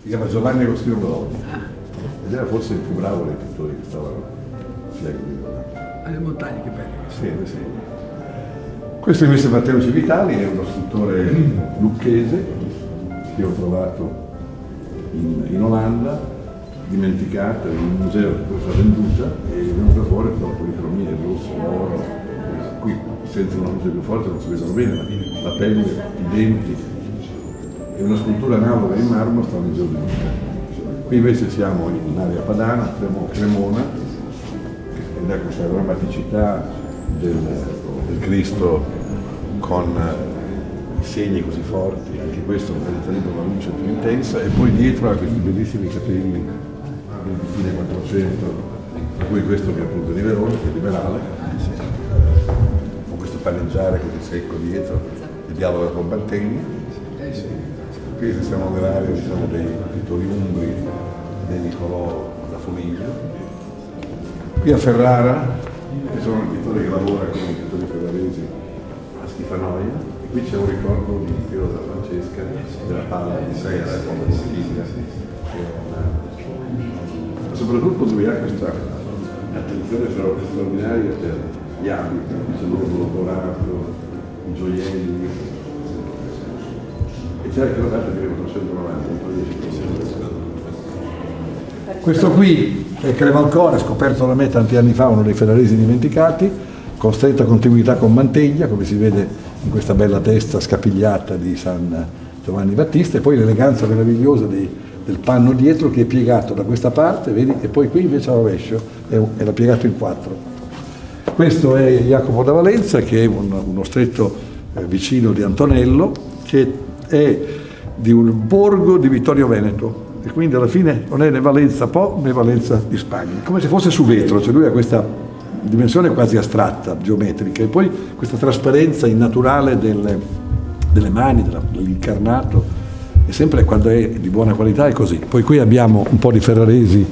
si chiama Giovanni Agostino Bologna, ed era forse il più bravo dei pittori che stavano alle montagne, che belle. sì. Questo invece è Matteo Civitali, è uno scultore lucchese che ho trovato in Olanda, dimenticata in un museo che poi è stata venduta, e è venuta fuori con la policromia, il rosso, l'oro. Qui senza una luce più forte non si vedono bene, la pelle, i denti. È una scultura analoga in marmo, sta nel giorno. Qui invece siamo in area padana, Cremona, ed è questa drammaticità del Cristo con i segni così forti, anche questo tenendo una luce più intensa, e poi dietro ha questi bellissimi capelli del fine 400, per cui questo che è appunto di Verona, che è liberale, con questo palleggiare così secco dietro, che dialoga con Mantegna. Qui siamo nell'area, diciamo, dei pittori umbri, dei Niccolò da Fomiglio. Qui a Ferrara, che sono i pittori che lavorano con i pittori ferraresi a Schifanoia, e qui c'è un ricordo di Piero da Francesca della palla di Serra con la bottiglia, ma soprattutto lui ha questa attenzione straordinaria per gli abiti, il loro dorato, i gioielli, e c'è anche la data di 490, questo qui è Crevalcore, scoperto da me tanti anni fa, uno dei ferraresi dimenticati, con stretta continuità con Mantegna, come si vede in questa bella testa scapigliata di San Giovanni Battista, e poi l'eleganza meravigliosa del panno dietro che è piegato da questa parte, vedi, e poi qui invece a rovescio era piegato in quattro. Questo è Jacopo da Valenza, che è uno stretto vicino di Antonello, che è di un borgo di Vittorio Veneto, e quindi alla fine non è né Valenza Po né Valenza di Spagna, come se fosse su vetro, cioè lui ha questa dimensione quasi astratta, geometrica, e poi questa trasparenza innaturale delle mani, dell'incarnato, e sempre quando è di buona qualità è così. Poi qui abbiamo un po' di ferraresi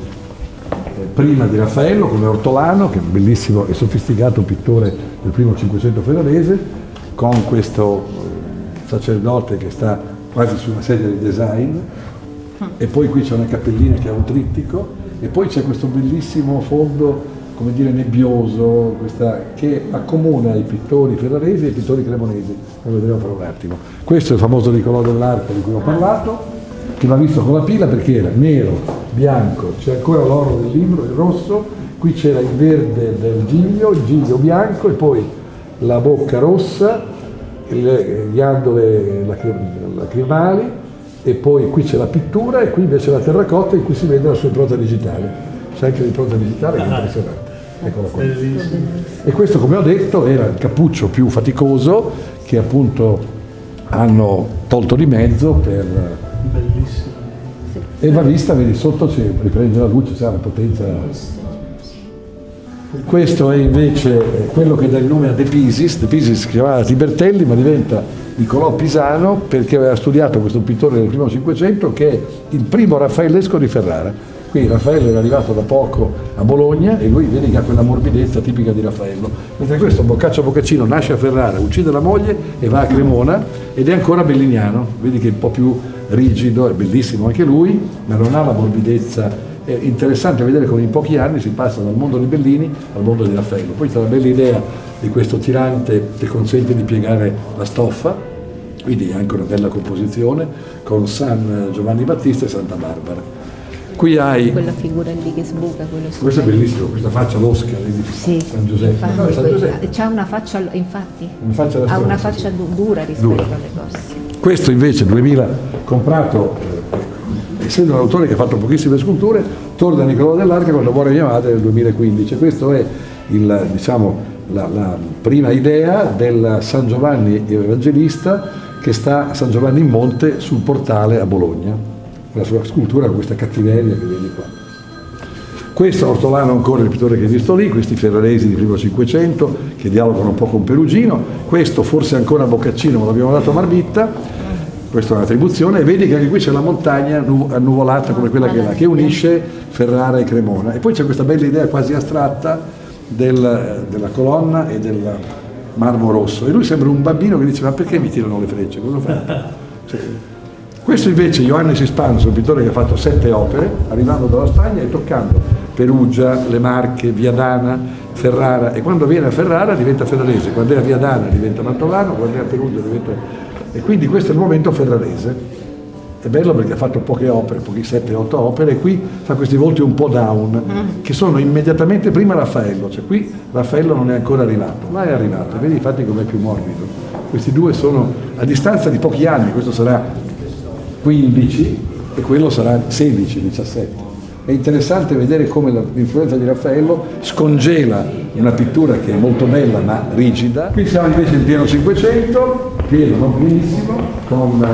prima di Raffaello, come Ortolano, che è un bellissimo e sofisticato pittore del primo Cinquecento ferrarese, con questo sacerdote che sta quasi su una sedia di design, e poi qui c'è una cappellina che ha un trittico, e poi c'è questo bellissimo fondo, come dire, nebbioso, che accomuna i pittori ferraresi e i pittori cremonesi, lo vedremo fra un attimo. Questo è il famoso Niccolò dell'Arca di cui ho parlato, che va visto con la pila perché era nero, bianco, c'è ancora l'oro del libro, il rosso, qui c'era il verde del il giglio bianco, e poi la bocca rossa, le ghiandole lacrimali, e poi qui c'è la pittura, e qui invece la terracotta in cui si vede la sua impronta digitale. C'è anche l'impronta digitale che è impressionante. Eccola qua. E questo, come ho detto, era il cappuccio più faticoso che appunto hanno tolto di mezzo per... Bellissimo. E va vista, vedi, sotto riprende la luce, c'è una potenza. Questo è invece quello che dà il nome a De Pisis. De Pisis si chiamava Tibertelli, ma diventa Niccolò Pisano perché aveva studiato questo pittore del primo Cinquecento, che è il primo raffaellesco di Ferrara. Qui Raffaello era arrivato da poco a Bologna, e lui vedi che ha quella morbidezza tipica di Raffaello, mentre questo Boccaccio Boccaccino nasce a Ferrara, uccide la moglie e va a Cremona, ed è ancora belliniano, vedi che è un po' più rigido, è bellissimo anche lui, ma non ha la morbidezza. È interessante vedere come in pochi anni si passa dal mondo di Bellini al mondo di Raffaello. Poi c'è la bella idea di questo tirante che consente di piegare la stoffa, quindi anche una bella composizione con San Giovanni Battista e Santa Barbara. Qui hai quella figura lì che sbuca, questo è bellissimo, questa faccia losca di sì, San Giuseppe. Infatti, San Giuseppe. c'ha una faccia, infatti, ha una faccia dura rispetto alle cose. Questo invece 2000 comprato, essendo un autore che ha fatto pochissime sculture, torna a Niccolò dell'Arca quando muore mia madre nel 2015. Questo è la prima idea del San Giovanni Evangelista che sta a San Giovanni in Monte sul portale a Bologna. La sua scultura con questa cattiveria che vedi qua. Questo è Ortolano, ancora il pittore che hai visto lì, questi ferraresi di primo Cinquecento che dialogano un po' con Perugino. Questo forse ancora Boccaccino, ma l'abbiamo dato a Marbitta. Questa è un'attribuzione, e vedi che anche qui c'è la montagna annuvolata come quella che unisce Ferrara e Cremona. E poi c'è questa bella idea quasi astratta della colonna e del marmo rosso. E lui sembra un bambino che dice: ma perché mi tirano le frecce? Cosa fa? Cioè, Questo invece Johannes Hispanus, un pittore che ha fatto 7 opere, arrivando dalla Spagna e toccando Perugia, le Marche, Viadana, Ferrara, e quando viene a Ferrara diventa ferrarese, quando è a Viadana diventa mantovano, quando è a Perugia diventa... E quindi questo è il momento ferrarese. È bello perché ha fatto poche opere, pochi 7-8 opere, e qui fa questi volti un po' down, che sono immediatamente prima Raffaello, cioè qui Raffaello non è ancora arrivato, ma è arrivato, vedi infatti com'è più morbido. Questi due sono a distanza di pochi anni, questo sarà 15 e quello sarà 16-17. È interessante vedere come l'influenza di Raffaello scongela una pittura che è molto bella ma rigida. Qui siamo invece in pieno 500, pieno, non pienissimo, con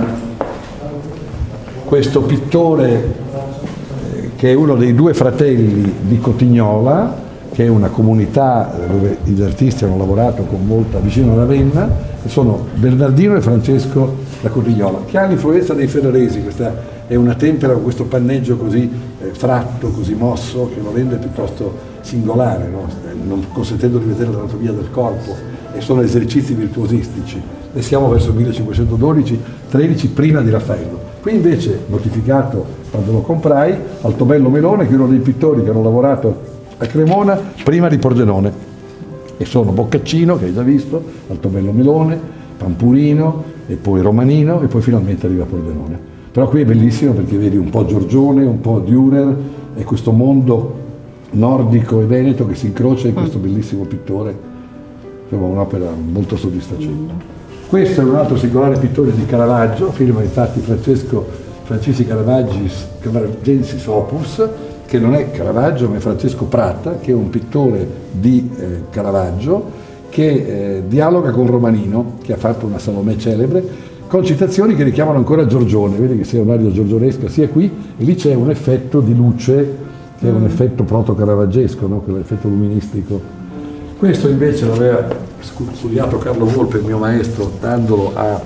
questo pittore che è uno dei 2 fratelli di Cotignola, che è una comunità dove gli artisti hanno lavorato con molta, vicino a Ravenna, e sono Bernardino e Francesco da Cotignola, che ha l'influenza dei ferraresi. Questa è una tempera con questo panneggio così fratto, così mosso, che lo rende piuttosto singolare, no? Non consentendo di vedere l'anatomia del corpo, e sono esercizi virtuosistici. E siamo verso 1512-13 prima di Raffaello. Qui invece, notificato quando lo comprai, Altobello Melone, che è uno dei pittori che hanno lavorato a Cremona prima di Pordenone, e sono Boccaccino, che hai già visto, Altobello Melone, Pampurino, e poi Romanino, e poi finalmente arriva Pordenone. Però qui è bellissimo perché vedi un po' Giorgione, un po' Dürer, e questo mondo nordico e veneto che si incrocia in questo bellissimo pittore. Insomma, un'opera molto soddisfacente. Questo è un altro singolare pittore di Caravaggio, firma infatti Francisci Caravaggensis Opus, che non è Caravaggio ma è Francesco Prata, che è un pittore di Caravaggio, che dialoga con Romanino, che ha fatto una Salomè celebre, con citazioni che richiamano ancora Giorgione. Vedi che sia un'aria giorgionesca sia qui, e lì c'è un effetto di luce, che è un effetto proto-caravaggesco, no? Quell'effetto luministico. Questo invece l'aveva studiato Carlo Volpe, il mio maestro, dandolo a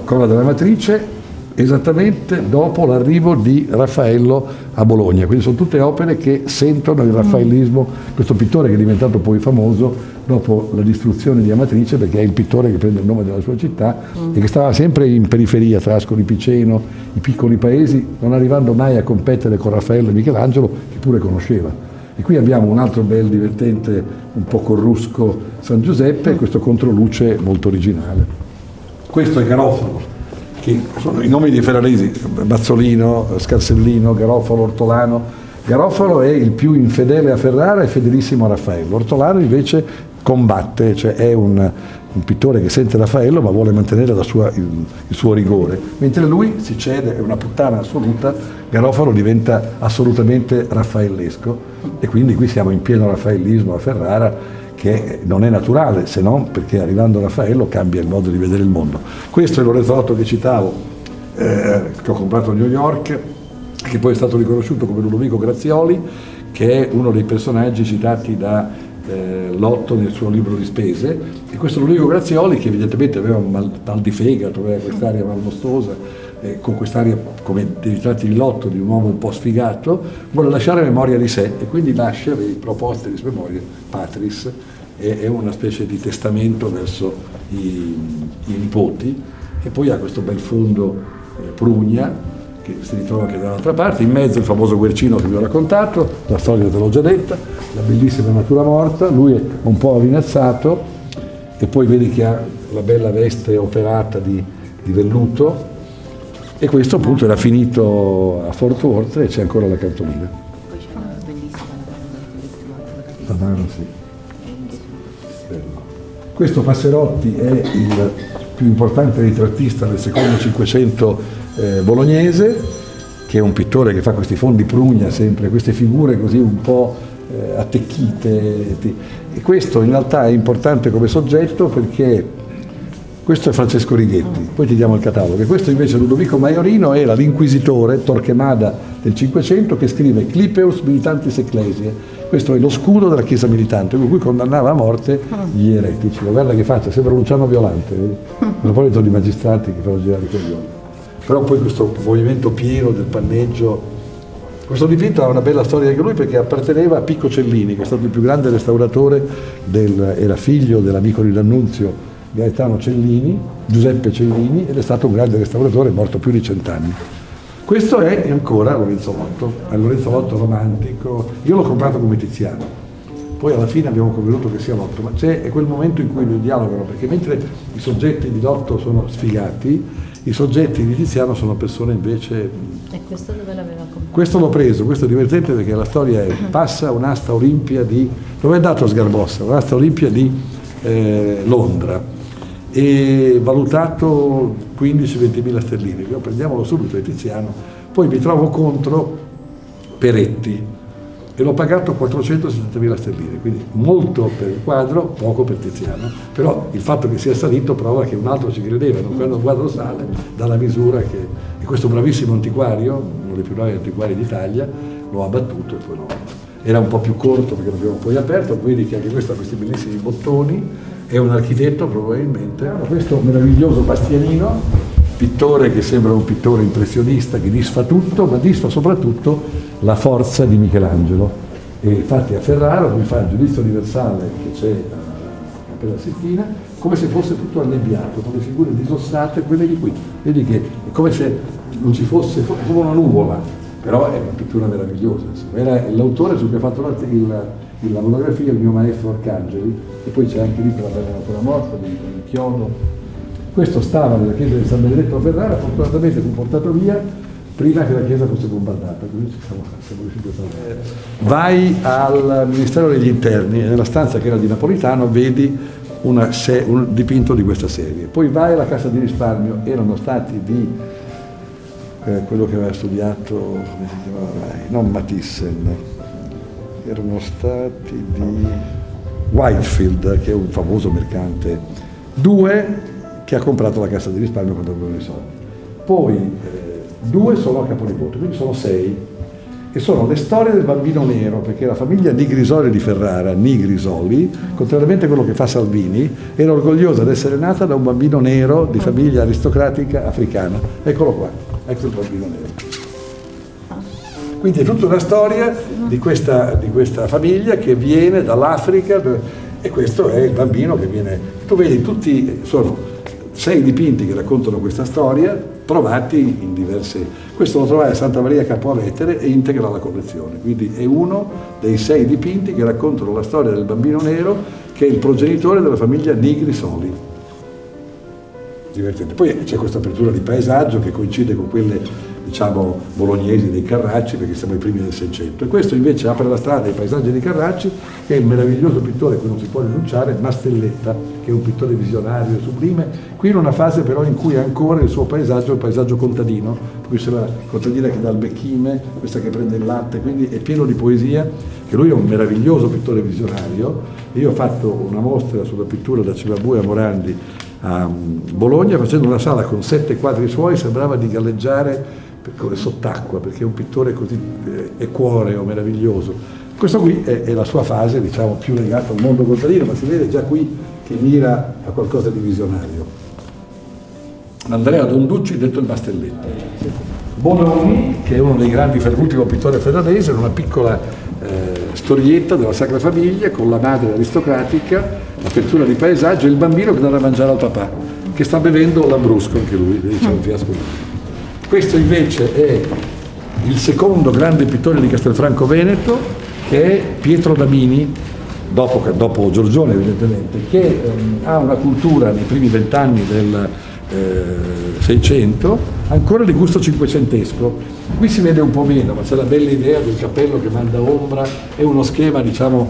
Colla della Matrice, esattamente dopo l'arrivo di Raffaello a Bologna. Quindi sono tutte opere che sentono il raffaellismo, questo pittore che è diventato poi famoso dopo la distruzione di Amatrice, perché è il pittore che prende il nome della sua città e che stava sempre in periferia, tra Ascoli Piceno, i piccoli paesi, non arrivando mai a competere con Raffaello e Michelangelo, che pure conosceva. E qui abbiamo un altro bel divertente, un po' corrusco San Giuseppe, e questo controluce molto originale. Questo è Garofalo, che sono i nomi dei ferraresi: Bazzolino, Scarsellino, Garofalo, Ortolano. Garofalo è il più infedele a Ferrara e fedelissimo a Raffaello. Ortolano invece combatte, cioè è un pittore che sente Raffaello ma vuole mantenere il suo rigore, mentre lui si cede, è una puttana assoluta. Garofalo diventa assolutamente raffaellesco, e quindi qui siamo in pieno raffaellismo a Ferrara, che non è naturale, se non perché arrivando Raffaello cambia il modo di vedere il mondo. Questo è l'Orezzotto che citavo, che ho comprato a New York, che poi è stato riconosciuto come Ludovico Grazioli, che è uno dei personaggi citati da Lotto nel suo libro di spese. E questo Ludovico Grazioli, che evidentemente aveva un mal di fegato, aveva quest'aria malmostosa, con quest'aria, come dei ritratti di Lotto, di un uomo un po' sfigato, vuole lasciare memoria di sé, e quindi lascia dei proposte di memoria, Patris, è una specie di testamento verso i nipoti. E poi ha questo bel fondo Prugna, che si ritrova anche dall'altra parte, in mezzo il famoso Guercino che vi ho raccontato, la storia te l'ho già detta, la bellissima natura morta. Lui è un po' avinazzato, e poi vedi che ha la bella veste operata di velluto, e questo appunto era finito a Fort Worth, e c'è ancora la cartolina. Poi c'è una bellissima La mano, sì. Bello. Questo Passerotti è il più importante ritrattista del secondo Cinquecento bolognese, che è un pittore che fa questi fondi Prugna, sempre queste figure così un po' attecchite, e questo in realtà è importante come soggetto perché questo è Francesco Righetti, poi ti diamo il catalogo. E questo invece Ludovico Maiorino era l'inquisitore Torquemada del Cinquecento, che scrive Clipeus Militantis Ecclesiae. Questo è lo scudo della Chiesa militante, con cui condannava a morte gli eretici. Guarda che faccia, sembra Luciano Violante, vedi? Un proposito di magistrati che fanno girare i coglioni. Però poi questo movimento pieno del panneggio, questo dipinto ha una bella storia anche lui, perché apparteneva a Picco Cellini, che è stato il più grande restauratore era figlio dell'amico di D'Annunzio Gaetano Cellini, Giuseppe Cellini, ed è stato un grande restauratore, morto più di 100 anni. Questo è ancora Lorenzo Lotto, è Lorenzo Lotto romantico. Io l'ho comprato come Tiziano, poi alla fine abbiamo convenuto che sia Lotto, ma è quel momento in cui lui dialogano, perché mentre i soggetti di Lotto sono sfigati, i soggetti di Tiziano sono persone invece... E questo dove l'aveva comprato? Questo l'ho preso, questo è divertente perché la storia è: passa un'asta Olimpia di... dove è andato a Sgarbossa? Un'asta Olimpia di Londra, e valutato 15-20 mila sterline. Io prendiamolo subito di Tiziano, poi mi trovo contro Peretti e l'ho pagato 460.000 sterline, quindi molto per il quadro, poco per Tiziano, però il fatto che sia salito prova che un altro ci credeva, quando un quadro sale dà la misura che... E questo bravissimo antiquario, uno dei più bravi antiquari d'Italia, lo ha battuto e poi no. Era un po' più corto perché l'abbiamo poi aperto, vedi che anche questo ha questi bellissimi bottoni, è un architetto probabilmente. Questo meraviglioso Bastianino, pittore che sembra un pittore impressionista, che disfa tutto, ma disfa soprattutto la forza di Michelangelo. E infatti a Ferrara lui fa il Giudizio universale che c'è a Cappella Sistina, come se fosse tutto annebbiato, con le figure disossate, quelle di qui. Vedi che è come se non ci fosse, come una nuvola, però è una pittura meravigliosa. Era l'autore su cui ha fatto la monografia, il mio maestro Arcangeli, e poi c'è anche lì per la bella natura morta, di Chiodo. Questo stava nella chiesa di San Benedetto a Ferrara, fortunatamente fu portato via prima che la chiesa fosse bombardata, quindi siamo riusciti a salvare. Vai al Ministero degli Interni e nella stanza che era di Napolitano vedi un dipinto di questa serie. Poi vai alla Cassa di Risparmio, erano stati di quello che aveva studiato, come si chiamava? Non Mathyssen, erano stati di Whitefield, che è un famoso mercante, due che ha comprato la Cassa di Risparmio quando avevano i soldi. Poi due sono a caponipote, quindi sono 6, e sono le storie del bambino nero, perché la famiglia Nigrisoli di Ferrara, Nigrisoli, contrariamente a quello che fa Salvini, era orgogliosa di essere nata da un bambino nero di famiglia aristocratica africana. Eccolo qua, ecco il bambino nero. Quindi è tutta una storia di questa famiglia che viene dall'Africa, e questo è il bambino che viene... Tu vedi, tutti sono 6 dipinti che raccontano questa storia, trovati in diverse... Questo lo trovai a Santa Maria Capo Vetere e integra la collezione, quindi è uno dei 6 dipinti che raccontano la storia del bambino nero, che è il progenitore della famiglia Nigrisoli. Divertente. Poi c'è questa apertura di paesaggio che coincide con quelle, diciamo, bolognesi dei Carracci, perché siamo ai primi del 600, e questo invece apre la strada ai paesaggi dei Carracci, che è il meraviglioso pittore a cui non si può rinunciare, Mastelletta, che è un pittore visionario, sublime, qui in una fase però in cui ancora il suo paesaggio è il paesaggio contadino, qui c'è la contadina che dà il becchime, questa che prende il latte, quindi è pieno di poesia, che lui è un meraviglioso pittore visionario. Io ho fatto una mostra sulla pittura da Cimabue a Morandi a Bologna, facendo una sala con 7 quadri suoi, sembrava di galleggiare sott'acqua, perché è un pittore così equoreo, meraviglioso. Questo qui è la sua fase, diciamo, più legata al mondo contadino, ma si vede già qui che mira a qualcosa di visionario. Andrea Donducci, detto il Bastelletto. Bononi, che è uno dei grandi, l'ultimo pittore ferrarese, una piccola storietta della Sacra Famiglia con la madre aristocratica, l'apertura di paesaggio e il bambino che dà da mangiare al papà, che sta bevendo l'ambrusco anche lui, c'è un fiasco. Questo invece è il secondo grande pittore di Castelfranco Veneto, che è Pietro Damini, dopo Giorgione evidentemente, che ha una cultura nei primi 20 anni del 600 ancora di gusto cinquecentesco. Qui si vede un po' meno, ma c'è la bella idea del cappello che manda ombra, è uno schema, diciamo,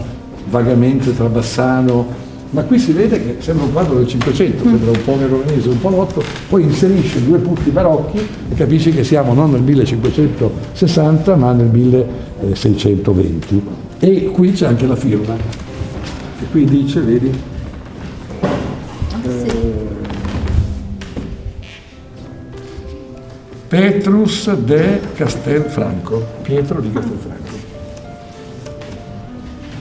vagamente trabassano, ma qui si vede che sembra un quadro del 500, sembra un po' veronese, un po' lotto, poi inserisce 2 punti barocchi e capisci che siamo non nel 1560 ma nel 1620. E qui c'è anche la firma, e qui dice, vedi? Petrus de Castelfranco, Pietro di Castelfranco.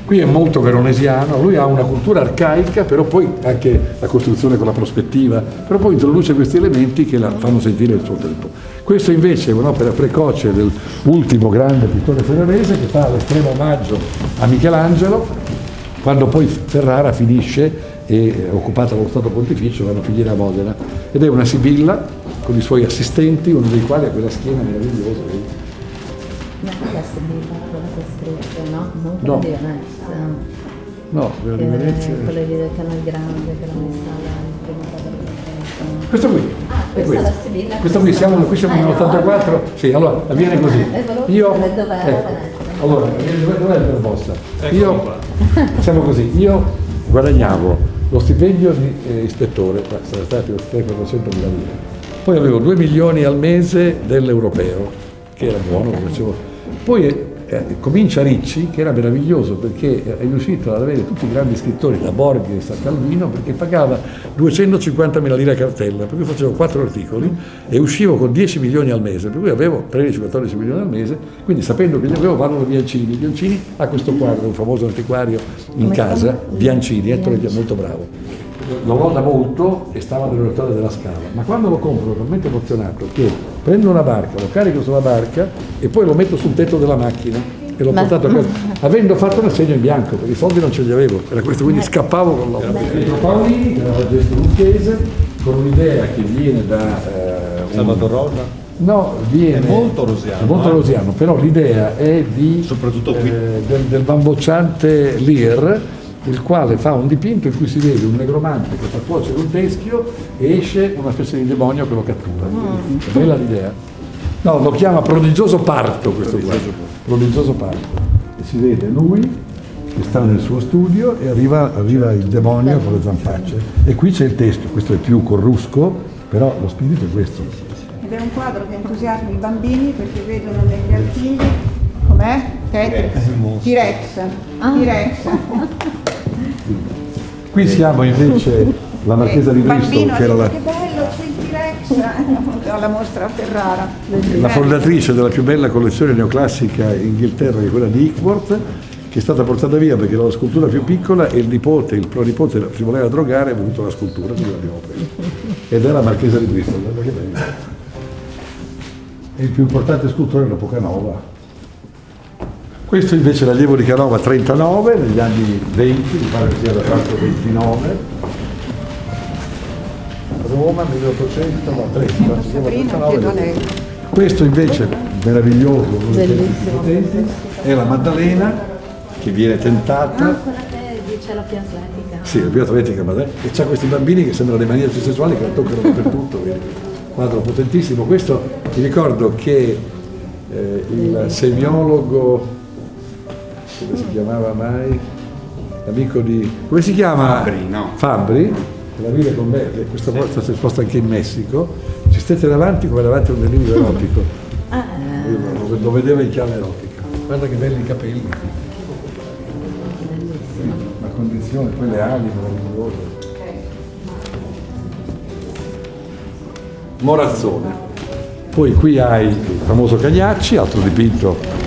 Qui è molto veronesiano, lui ha una cultura arcaica, però poi anche la costruzione con la prospettiva, però poi introduce questi elementi che la fanno sentire il suo tempo. Questo invece è un'opera precoce dell'ultimo grande pittore ferrarese che fa l'estremo omaggio a Michelangelo, quando poi Ferrara finisce e occupata dallo Stato Pontificio, vanno a finire a Modena. Ed è una Sibilla con i suoi assistenti, uno dei quali ha quella schiena meravigliosa. No, la Sibilla, quella che strisce, no? Non No. quella di Venezia. No, quella di Venezia. Quella di del Canal Grande, che l'ha messa al primo quadro. Questo qui. Ah, è questa è la Sibilla. Questo qui siamo nell'84. Sì, allora avviene così. Io, allora, dov'è il Barbossa? Io, siamo così, io guadagnavo lo stipendio di ispettore, sono stati 400.000 lire. Poi avevo 2 milioni al mese dell'europeo, che era buono, come dicevo. Poi comincia Ricci, che era meraviglioso perché è riuscito ad avere tutti i grandi scrittori, da Borges a Calvino, perché pagava 250.000 lire a cartella, per cui facevo 4 articoli e uscivo con 10 milioni al mese, per cui avevo 13-14 milioni al mese, quindi sapendo che li avevo vanno da Biancini. Biancini ha questo quadro, un famoso antiquario in casa, Biancini, Ettore è molto bravo. Lo loda molto e stava nell'oratorio della Scala, ma quando lo compro sono talmente emozionato che prendo una barca, lo carico sulla barca e poi lo metto sul tetto della macchina e l'ho portato a casa, avendo fatto un assegno in bianco, perché i soldi non ce li avevo, era questo, quindi scappavo con l'opera. Pietro Paolini, che era il gesto lucchese, con un'idea che viene da Salvatore Rosa? No, viene È molto rosiano, è molto rosiano, però l'idea è di soprattutto qui. del bambocciante Lear, il quale fa un dipinto in cui si vede un negromante che fa cuocere un teschio e esce una specie di demonio che lo cattura. È bella l'idea? No, lo chiama prodigioso parto questo qua. Prodigioso parto. E si vede lui che sta nel suo studio e arriva il demonio con le zampacce. E qui c'è il teschio, questo è più corrusco, però lo spirito è questo. Ed è un quadro che entusiasma i bambini perché vedono negli artigli, com'è? T-Rex. T-Rex. Qui siamo invece la Marchesa di Bristol, Bambino che era dice, che bello, c'è il T-Rex alla mostra a Ferrara. la fondatrice della più bella collezione neoclassica in Inghilterra, che è quella di Ickworth, che è stata portata via perché era la scultura più piccola e il pronipote si voleva drogare e ha voluto la scultura, quindi l'abbiamo presa. Ed è la Marchesa di Bristol, guarda che bello. È il più importante scultore dell'epoca nova. Questo invece è l'allievo di Canova 39, negli anni 20, mi pare che sia da tanto 29. Roma 1830, Sabrina, chiedo a lei. Questo invece meraviglioso, uno dei tempi più Bellissimo. potenti, è la Maddalena che viene tentata. Ah, quella che dice la più atletica. Sì, la più atletica Maddalena, e c'ha questi bambini che sembrano dei maniaci sessuali che la toccano dappertutto, vedi? Quadro potentissimo. Questo ti ricordo che il semiologo, come si chiamava mai? L'amico di... come si chiama? Fabbri, no. Fabbri, che la vive con me, che questa volta si è sposta anche in Messico, ci stette davanti come davanti a un delirio erotico. Io lo vedevo in chiave erotica. Guarda che belli i capelli. La condizione, poi le ali meravigliose. Morazzone. Poi qui hai il famoso Cagnacci, altro dipinto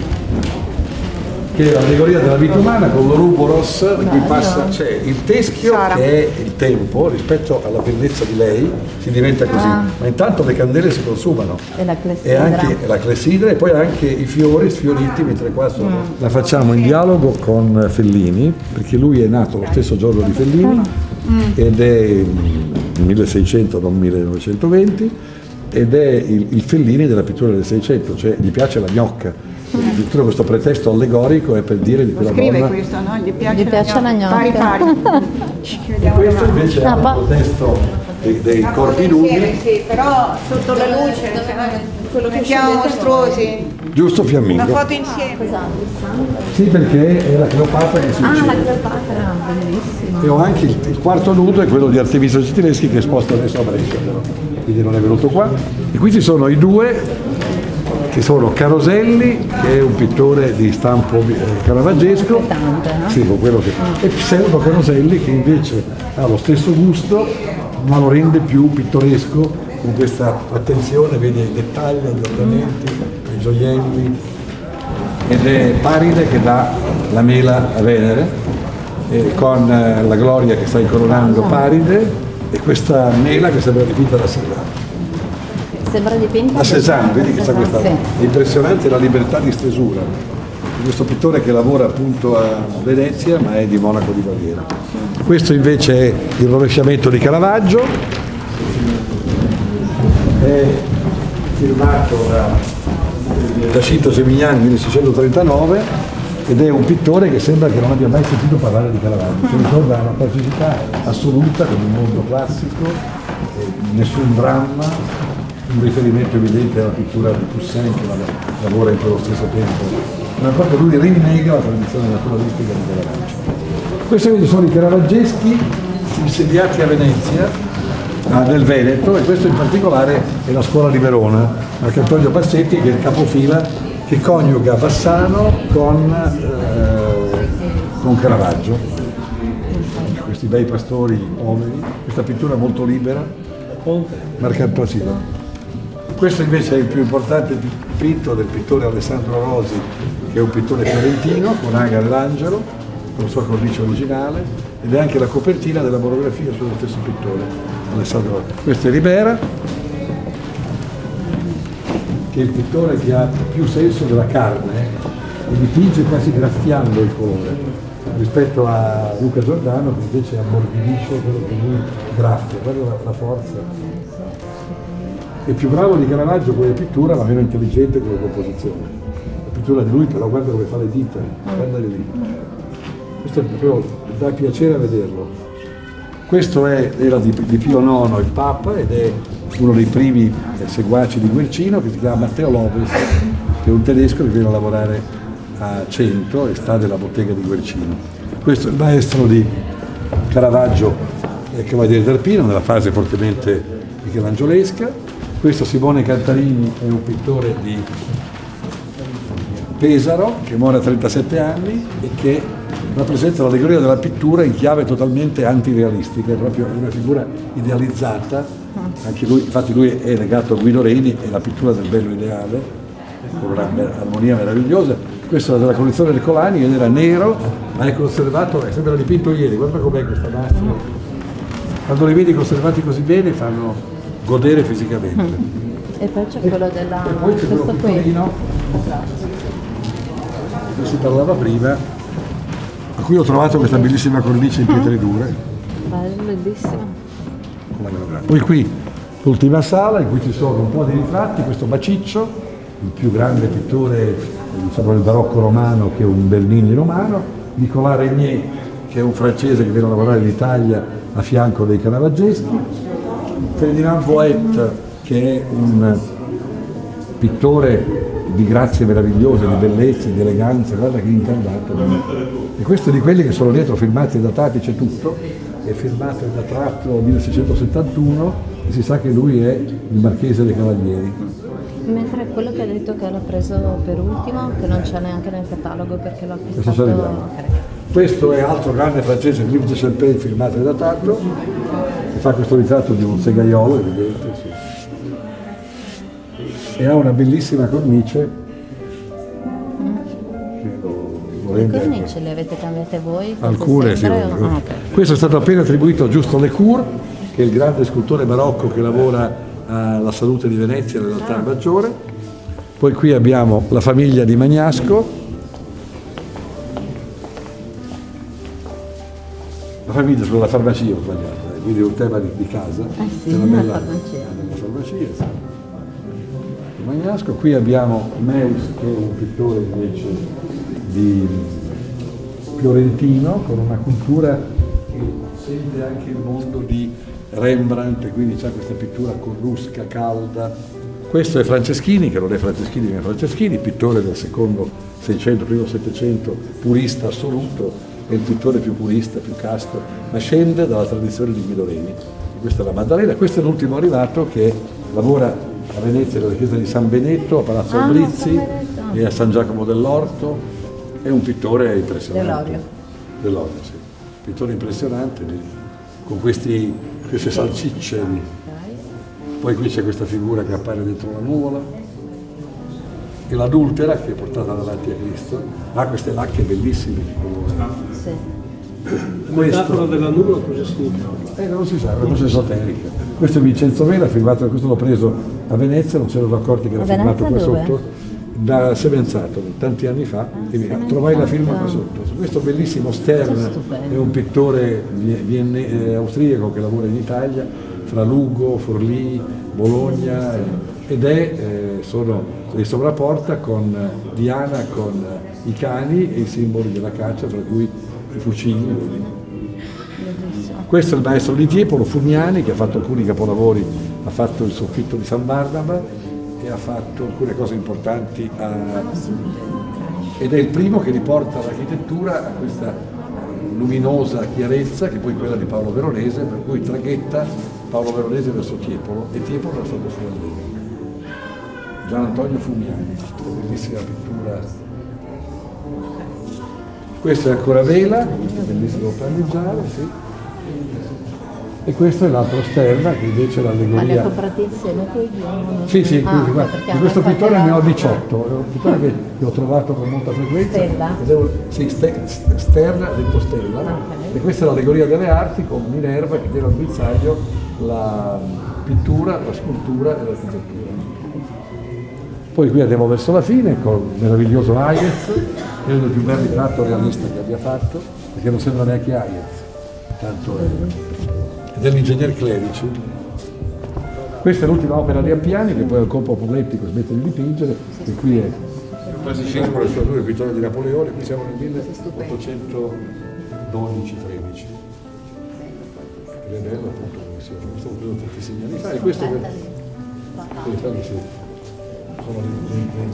che è l'allegoria della vita umana con l'Ouroboros, di cui passa, c'è il teschio Sara. che è il tempo rispetto alla bellezza di lei, si diventa così, ma intanto le candele si consumano. E la E clessidra. anche la clessidra e poi anche i fiori sfioriti, mentre qua sono. La facciamo in dialogo con Fellini, perché lui è nato lo stesso giorno di Fellini ed è il 1600, non 1920, ed è il Fellini della pittura del 600, cioè gli piace la gnocca. Addirittura questo pretesto allegorico è per dire di Lo quella scrive donna. questo, no? Gli Gli piace la gnocca. Pari pari. Ci vediamo Questo domani. invece è Ah, un ma- protesto dei Ma corpi insieme, nudi, sì, però sotto la luce, quello che mettiamo mostruosi. giusto Una fiammingo. foto insieme. Sì, perché è la Cleopatra che si Ah, uccide. la Cleopatra, bellissimo. E ho anche il quarto nudo, è quello di Artemisia Gentileschi, che è esposto adesso a Brescia, però. Quindi non è venuto qua. E qui ci sono i due, che sono Caroselli, che è un pittore di stampo caravaggesco, Inquietante, no? sì, con quello che... e Pseudo Caroselli, che invece ha lo stesso gusto, ma lo rende più pittoresco, con questa attenzione, vedi ai dettagli, agli ornamenti, ai gioielli. Ed è Paride che dà la mela a Venere, con la Gloria che sta incoronando Paride, e questa mela che sembra dipinta da Cézanne. Sembra dipinta Da Cézanne, vedi che sta questa... Sì. È impressionante la libertà di stesura di questo pittore che lavora appunto a Venezia, ma è di Monaco di Baviera. Questo invece è il rovesciamento di Caravaggio, è firmato da Cinto Gemignani 1639 ed è un pittore che sembra che non abbia mai sentito parlare di Caravaggio, ci ricorda una plasticità assoluta con il mondo classico, nessun dramma, un riferimento evidente alla pittura di Poussin che lavora in quello stesso tempo, ma proprio lui rinnega la tradizione naturalistica di Caravaggio. Questi invece sono i caravaggeschi insediati a Venezia, nel Veneto, e questo in particolare è la scuola di Verona, Marcantonio Bassetti, che è il capofila che coniuga Bassano con Caravaggio. Questi bei pastori poveri, questa pittura molto libera, Marcantonio. Questo invece è il più importante dipinto del pittore Alessandro Rosi, che è un pittore fiorentino con Agare l'Angelo, con la sua cornice originale, ed è anche la copertina della monografia sullo stesso pittore, Alessandro Rosi. Questo è Ribera, che è il pittore che ha più senso della carne e dipinge quasi graffiando il colore, rispetto a Luca Giordano che invece ammorbidisce quello che lui graffia, guarda la forza. È più bravo di Caravaggio con la pittura, ma meno intelligente con la composizione. La pittura di lui però guarda come fa le dita, guardali lì. Questo è proprio, dà piacere a vederlo. Questo era di Pio IX, il Papa, ed è uno dei primi seguaci di Guercino, che si chiama Matteo Loves, che è un tedesco che viene a lavorare a Cento e sta nella bottega di Guercino. Questo è il maestro di Caravaggio, Cavaliere d'Arpino, nella fase fortemente michelangiolesca. Questo Simone Cantarini è un pittore di Pesaro, che muore a 37 anni e che rappresenta l'allegoria della pittura in chiave totalmente antirealistica, è proprio una figura idealizzata, anche lui, infatti lui è legato a Guido Reni e la pittura del bello ideale, con un'armonia meravigliosa. Questo è della collezione Ercolani ed era nero, ma è conservato, è sempre dipinto ieri, guarda com'è questa nastro. Quando li vedi conservati così bene fanno godere fisicamente. E poi c'è quello della... E poi c'è quello piccolino, che si parlava prima, a cui ho trovato questa bellissima cornice in pietre dure. Bellissima. Poi qui l'ultima sala in cui ci sono un po' di ritratti, questo Baciccio, il più grande pittore diciamo, del barocco romano, che è un Bernini romano, Nicolas Regnier, che è un francese che viene a lavorare in Italia a fianco dei caravaggeschi, Ferdinand Voet, che è un pittore di grazie meravigliose, di bellezza, di eleganza, guarda che incarnato. E questo è di quelli che sono dietro, firmati e datati, c'è tutto, è firmato e datato 1671 e si sa che lui è il Marchese dei Cavalieri. Mentre quello che ha detto che l'ha preso per ultimo, che non c'è neanche nel catalogo perché l'ha acquistato... Okay. Questo è altro grande francese, Philippe de Champagne, firmato e datato, che fa questo ritratto di un segaiolo, evidente, sì. E ha una bellissima cornice. Le cornici le avete cambiate voi? Alcune, sì. Okay. Questo è stato appena attribuito a Giusto Lecour, che è il grande scultore barocco che lavora alla Salute di Venezia nell'altare maggiore. Poi qui abbiamo la famiglia di Magnasco, la famiglia sulla farmacia, ho sbagliato, quindi è un tema di casa. Sì, una bella farmacia. Sì. Magnasco. Qui abbiamo Meus, che è un pittore invece di fiorentino, con una cultura che sente anche il mondo di Rembrandt, quindi c'è questa pittura corrusca, calda. Questo è Franceschini, che non è Franceschini ma è Franceschini, pittore del secondo Seicento, primo Settecento, purista assoluto, è il pittore più purista, più casto, ma scende dalla tradizione di Guido Reni. Questa è la Maddalena, questo è l'ultimo arrivato che lavora a Venezia nella chiesa di San Benedetto, a Palazzo Albrizzi e a San Giacomo dell'Orto. È un pittore impressionante. Dell'Orio, sì. Pittore impressionante, con queste salsicce. Poi qui c'è questa figura che appare dentro la nuvola. E l'adultera che è portata davanti a Cristo. Ha queste lacche bellissime di colore. Sì. La metafora della nuvola cosa significa? Non si sa, è una cosa esoterica. Questo è Vincenzo Vela, firmato, questo l'ho preso a Venezia, non si erano accorti che era firmato qua sotto. da Semenzato tanti anni fa, e via, trovai la firma qua sotto. Su questo bellissimo Stern, è un pittore austriaco che lavora in Italia, fra Lugo, Forlì, Bologna, sono in sovrapporta con Diana, con i cani e i simboli della caccia, tra cui i fucili. Questo è il maestro di Tiepolo, Fumiani, che ha fatto alcuni capolavori, ha fatto il soffitto di San Barnaba e ha fatto alcune cose importanti ed è il primo che riporta l'architettura a questa luminosa chiarezza, che poi è quella di Paolo Veronese, per cui traghetta Paolo Veronese verso Tiepolo e Tiepolo verso la sua allievo. Gian Antonio Fumiani, bellissima pittura. Questo è ancora Vela, bellissimo palleggiare, sì. E questo è l'altro Sterna, che invece è Ma le ho l'allegoria. comprate insieme poi? Sì, sì, quindi, guarda, perché di questo hanno fatto pittore ne ho la- 18, è un pittore che ho trovato con molta frequenza. Stella? Sì, Sterna, detto Stella, Ok. e questa è l'allegoria delle arti con Minerva che tiene al guinzaglio la pittura, la scultura e l'architettura. Poi qui andiamo verso la fine con il meraviglioso Hayez, che è uno dei più belli ritratto realista che abbia fatto, perché non sembra neanche Hayez, tanto è. Ed è l'ingegner Clerici. Questa è l'ultima opera di Appiani, che poi al colpo apoplettico smette di dipingere, e qui è Francesco, il pittore di Napoleone, qui siamo nel 1812-13. Ed è bello appunto come si è questo preso tantissimi anni fa, e questo è sono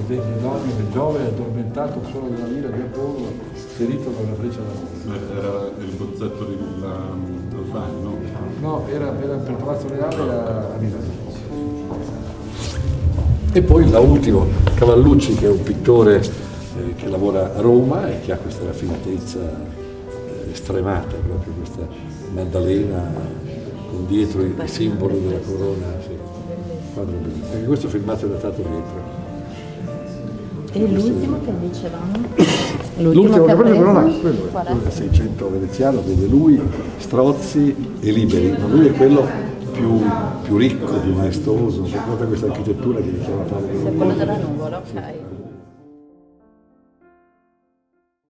le donne del Giove addormentato al suono della lira di Apollo, ferito da una freccia d'amore. Era il bozzetto di Albani, no? No, era per Palazzo Reale a Milano. E poi da ultimo Cavallucci, che è un pittore che lavora a Roma e che ha questa raffinatezza estremata, proprio questa Maddalena con dietro il simbolo della corona. Sì. Quadro bellissimo. Anche questo filmato è datato dietro. E l'ultimo che dicevamo? L'ultimo che prende però là, preso? quello Qual è il 600 veneziano, vede lui, Strozzi e Liberi, ma lui è quello più ricco, più maestoso, per tutta questa architettura che richiama Paolo Quello Veronese. della nuvola, ok.